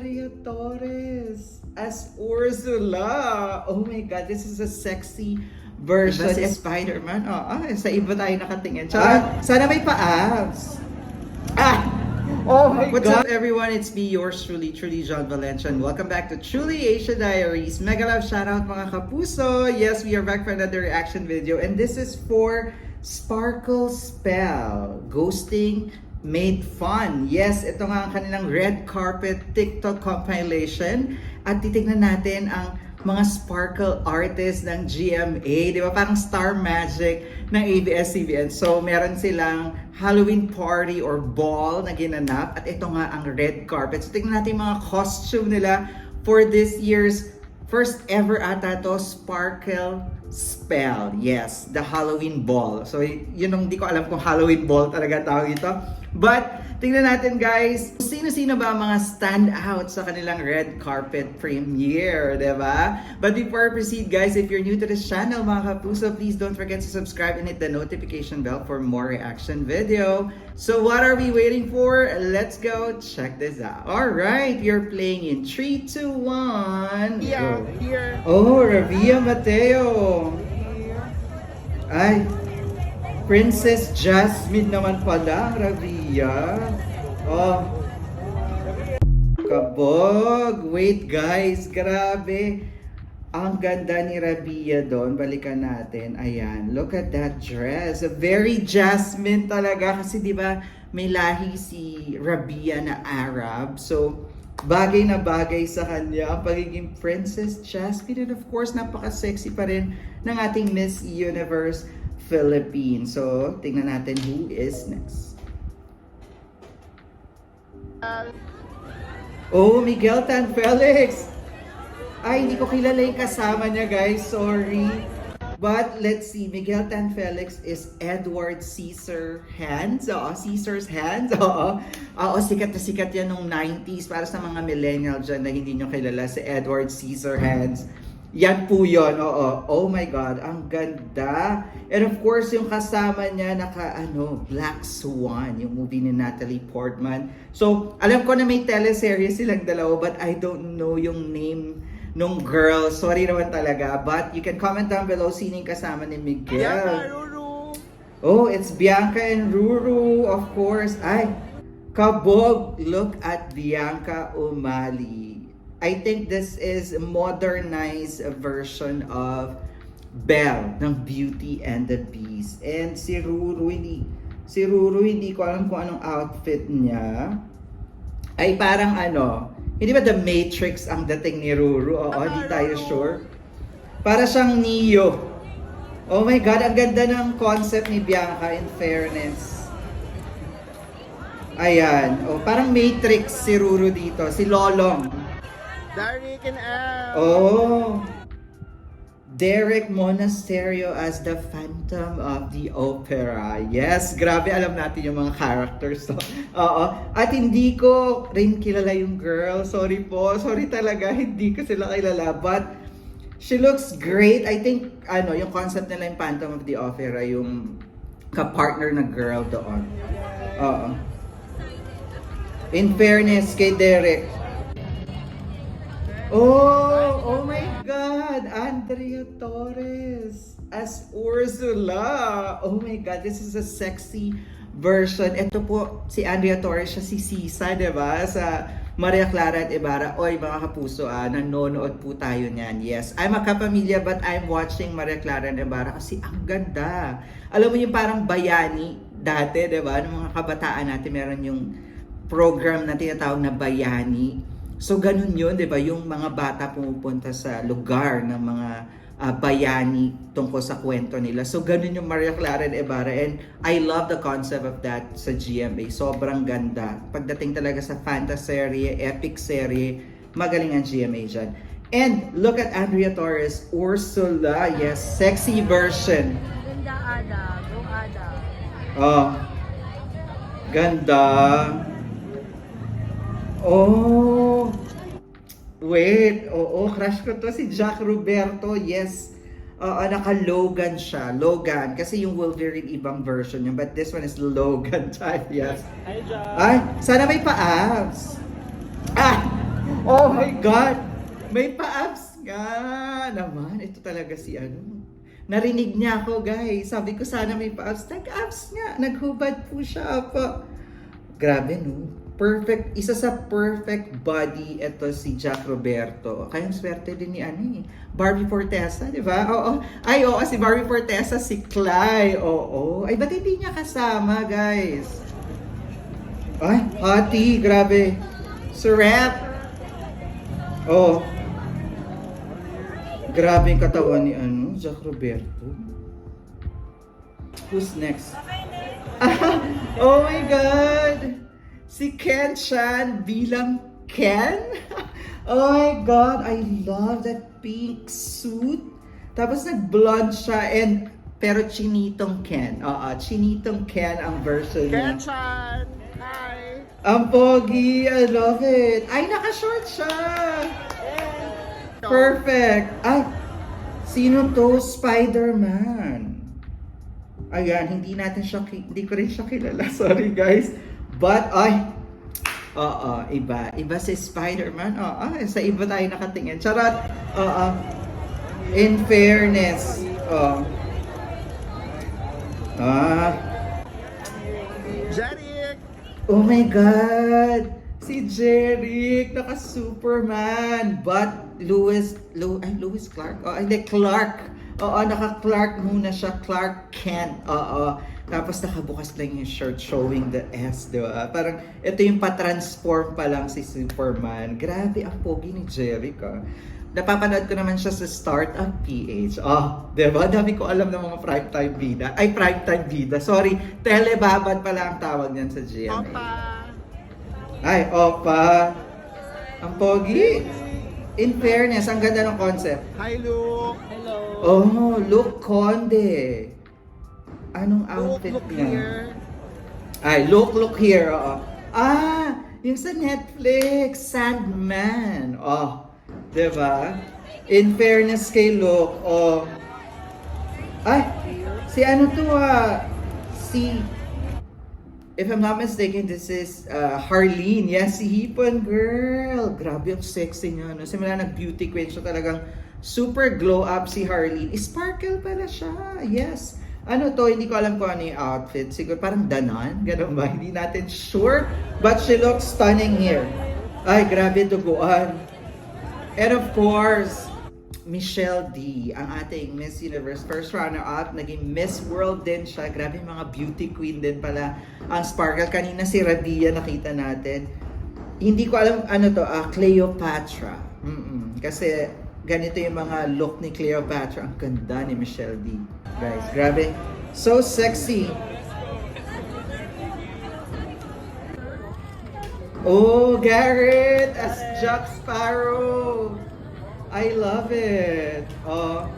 Andrea Torres as Ursula. Oh my God, this is a sexy version. Diba si Spider-Man? Sa iba tayo nakatingin. Sana may pa-abs. Oh my What's God. up everyone? It's me, yours truly John Valencia, and welcome back to Truly Asia Diaries. Mega love shoutout mga kapuso. Yes, we are back for another reaction video, and this is for Sparkle Spell, Ghosting Made Fun. Yes, ito nga ang kanilang red carpet TikTok compilation, at titignan natin ang mga sparkle artists ng GMA, di ba? Parang star magic ng ABS-CBN. So, meron silang Halloween party or ball na ginanap, at ito nga ang red carpet. So, tingnan natin yung mga costume nila for this year's first ever ata to, Sparkle Spell. Yes, the Halloween ball. So, yun yung di ko alam kung Halloween ball talaga tawag ito. But, tingnan natin guys, sino-sino ba ang mga standout sa kanilang red carpet premiere, diba? But before I proceed guys, if you're new to this channel mga kapuso, please don't forget to subscribe and hit the notification bell for more reaction video. So what are we waiting for? Let's go check this out. Alright, you're playing in 3, 2, 1. Yeah, Go. here. Oh, Ravia Mateo. Ay, Princess Jasmine naman pala, Ravia. Oh. Kabog. Wait guys, grabe. Ang ganda ni Ravia doon. Balikan natin. Ayan, look at that dress. Very Jasmine talaga kasi 'di ba may lahi si Ravia na Arab. So, bagay na bagay sa kanya ang pagiging Princess Jasmine, and of course, napaka-sexy pa rin ng ating Miss Universe Philippines. So, tingnan natin who is next. Oh, Miguel Tan Felix! Ay, hindi ko kilala yung kasama niya, guys. Sorry. But, let's see. Miguel Tan Felix is Edward Scissorhands. Oo, Scissorhands. Oo, sikat na sikat yan nung 90s. Para sa mga millennial dyan na hindi nyo kilala, si Edward Scissorhands. Yan po yun, oo. Oh my God, ang ganda. And of course, yung kasama niya, Black Swan, yung movie ni Natalie Portman. So, alam ko na may teleserye silang dalawa, but I don't know yung name nung girl. Sorry naman talaga. But you can comment down below sino yung kasama ni Miguel. Bianca, Ruru. Oh, it's Bianca and Ruru, of course. Ay, kabog. Look at Bianca Umali. I think this is a modernized version of Belle ng Beauty and the Beast. And si Ruru, hindi ko alam kung anong outfit niya. Ay parang hindi ba The Matrix ang dating ni Ruru? Oo, hindi tayo sure. Para siyang Neo. Oh my God, ang ganda ng concept ni Bianca, in fairness. Ayan, parang Matrix si Ruru dito, si Lolong. Derek and Al. Oh, Derek Monasterio as the Phantom of the Opera. Yes, grabe, alam natin yung mga characters. So, oo. At hindi ko rin kilala yung girl. Sorry po. Sorry talaga. Hindi ko sila kilala. But she looks great. I think, yung concept nila yung Phantom of the Opera, yung ka-partner na girl doon. Oo. In fairness kay Derek, oh my God, Andrea Torres as Ursula. Oh my God, this is a sexy version. Ito po, si Andrea Torres, siya si Sisa, diba? Sa Maria Clara at Ibarra. Oy, mga kapuso, nanonood po tayo niyan. Yes, I'm a kapamilya, but I'm watching Maria Clara at Ibarra kasi ang ganda. Alam mo yung parang bayani dati, diba? Ng mga kabataan natin, meron yung program na tinatawag na bayani. So, ganun yun, di ba? Yung mga bata pumupunta sa lugar ng mga bayani tungkol sa kwento nila. So, ganun yung Maria Clara and Ibarra. And I love the concept of that sa GMA. Sobrang ganda. Pagdating talaga sa fantasy, epic serie, magaling ang GMA dyan. And look at Andrea Torres, Ursula. Yes, sexy version. Ganda, Ada. Go, Ada. Oh, ganda. Oh, wait. Oo, crush ko to si Jack Roberto. Yes. Naka-Logan siya. Logan. Kasi yung Wolverine ibang version yun. But this one is Logan type. Yes. Hi, Jack. Ay, sana may pa-abs. Oh my God! May pa-abs nga naman. Ito talaga si ano. Narinig niya ako, guys. Sabi ko sana may pa-abs. Nag-abs nga. Naghubad po siya po. Grabe, no? Perfect. Isa sa perfect body ito si Jack Roberto. Kayang swerte din ni ano eh. Barbie Fortesa, di ba? Oo. Ay, oo. Si Barbie Fortesa, si Clay. Oo. Ay, ba't hindi niya kasama, guys? Ay, hati. Grabe. Surrep. Oh. Grabe yung katawan ni ano, Jack Roberto. Who's next? Oh my God! Si Ken Chan bilang Ken? Oh my God, I love that pink suit. Tapos nag-blonde siya pero chinitong Ken. Oo, chinitong Ken ang version niya. Ken Chan! Hi! Ang pogi, I love it. Ay, naka-short siya. Perfect. Ay, sino to? Spider-Man. Ayan, hindi ko rin siya kilala. Sorry guys. But, oo, iba. Iba si Spider-Man. Oo, sa iba tayo nakatingin. Charot. Oo. In fairness. Jeric! Oh my God! Si Jeric, naka-Superman. But Lewis Clark? Oh, hindi, Clark. Oo, naka-Clark muna siya. Clark Kent. Oo. Tapos nakabukas lang yung shirt showing the S, di ba? Parang ito yung pa-transform pa lang si Superman. Grabe, ang pogi ni Jeric, ah. Napapanood ko naman siya sa Startup PH. Oh, di ba? Dami ko alam ng mga primetime bida. Ay, primetime bida. Sorry, telebabad pala ang tawag niyan sa GMA. Opa! Ay, opa. Ang pogi. In fairness, ang ganda ng concept. Hi, Luke! Hello! Oh, look, Conde. Anong outfit Look niya? here! Ay, look here. Oo. Ah, yung sa Netflix, Sandman. Oh, diba? In fairness kay Luke, oh. Ay, si ano to if I'm not mistaken, this is Harleen. Yes, si Hipon Girl. Grabe ang sexy niya. No? Simula nag-beauty queen siya, talagang super glow up si Harleen. Sparkle pala siya. Yes. Ano to, hindi ko alam kung ano yung outfit. Siguro parang danan. Ganun ba? Hindi natin sure. But she looks stunning here. Ay, grabe duguan. And of course, Michelle D, ang ating Miss Universe first runner-up, naging Miss World din siya. Grabe, mga beauty queen din pala ang Sparkle. Kanina si Radia nakita natin. Hindi ko alam ano to, Cleopatra. Kasi ganito yung mga look ni Cleopatra. Ang ganda ni Michelle D. Guys, grabe. So sexy. Oh, Garrett as Jack Sparrow. I love it. Oh,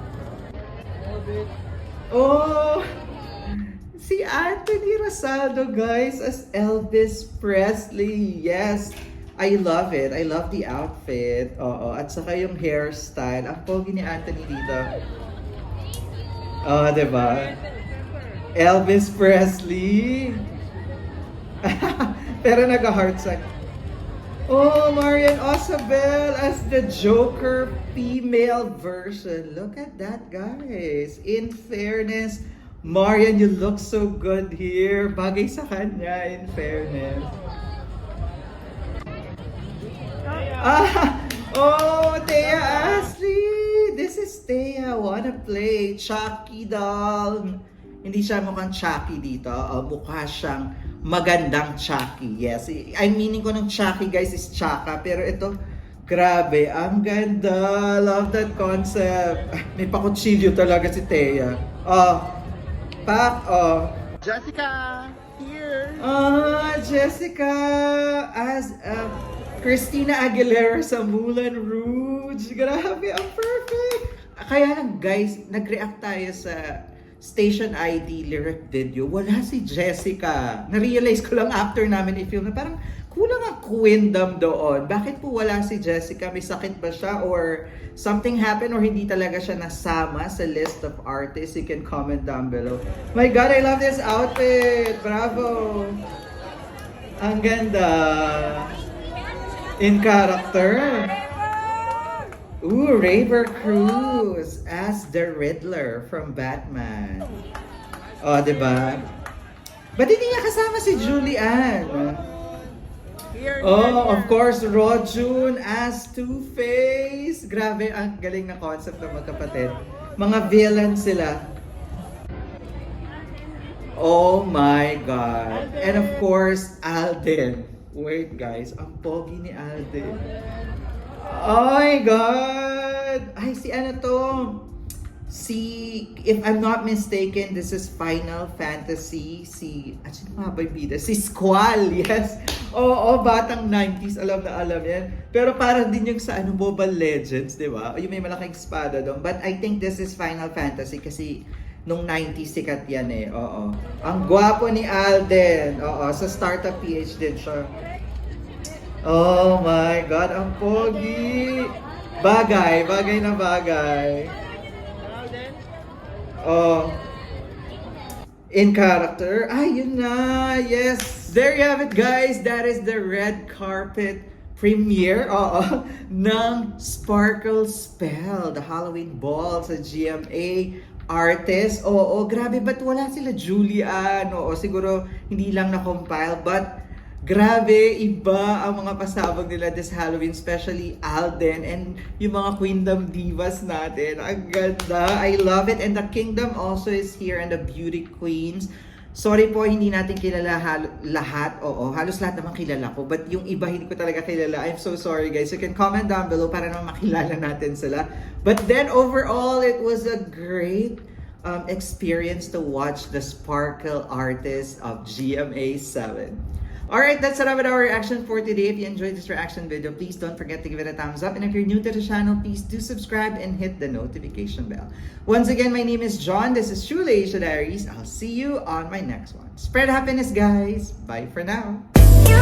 si Anthony Rosaldo, guys, as Elvis Presley. Yes, I love it. I love the outfit. Oo, at saka yung hairstyle. Ang pogi ni Anthony dito. Oh, diba? Elvis Presley. Pero nag-heart sign. Oh, Marian Osabel as the Joker female version. Look at that, guys. In fairness, Marian, you look so good here. Bagay sa kanya, in fairness. Oh, Thea Ashley. This is Thea. Wanna play Chucky doll. Hindi siya mukhang Chucky dito. Mukha siyang magandang Chucky. Yes. I meaning ko ng Chucky, guys, is Chaka. Pero ito, grabe. Ang ganda. Love that concept. May pakutsilyo talaga si Thea. Jessica! Here! Jessica as Christina Aguilera sa Moulin Rouge. Grabe, ang perfect. Kaya lang, guys, nag-react tayo sa Station ID lyric video. Wala si Jessica. Na-realize ko lang after namin i-film na parang kulang ang queendom doon. Bakit po wala si Jessica? May sakit ba siya? Or something happened? Or hindi talaga siya nasama sa list of artists? You can comment down below. My God, I love this outfit! Bravo! Ang ganda! In character. Ooh, Raver Cruz as the Riddler from Batman. Oh, diba? Ba't hindi niya kasama si Julianne? Here, Oh, of course, Rojun as Two-Face. Grabe, ang galing na concept ng magkapatid. Mga villain sila. Oh my God. And of course, Alden. Wait guys, ang pogi ni Alden. Oh my God! Ay, si ano to? If I'm not mistaken, this is Final Fantasy. Sino nga ba yung bida? Si Squall, yes! Oo, batang 90s, alam na alam yan. Pero parang din yung sa Mobile Legends, di ba? Yung may malaking espada doon. But I think this is Final Fantasy kasi nung 90s sikat yan eh. Oo. Ang gwapo ni Alden. Oo, sa Startup PH din siya. Oh my God, ang pogi! Bagay na bagay. Oh. In character. Ay, yun na. Yes. There you have it, guys. That is the red carpet premiere ng Sparkle Spell, the Halloween ball sa GMA Artist. Oo, grabe. Ba't wala sila Julian? Oo, siguro hindi lang na-compile. But grabe, iba ang mga pasabog nila this Halloween, especially Alden and yung mga Queendom divas natin. Ang ganda. I love it. And the Kingdom also is here and the Beauty Queens. Sorry po, hindi natin kilala lahat. Oo, halos lahat naman kilala ko. But yung iba hindi ko talaga kilala. I'm so sorry guys. You can comment down below para naman makilala natin sila. But then overall, it was a great experience to watch the Sparkle Artist of GMA 7. Alright, that's it about our reaction for today. If you enjoyed this reaction video, please don't forget to give it a thumbs up. And if you're new to the channel, please do subscribe and hit the notification bell. Once again, my name is John. This is Truly Asia Diaries. I'll see you on my next one. Spread happiness, guys. Bye for now. You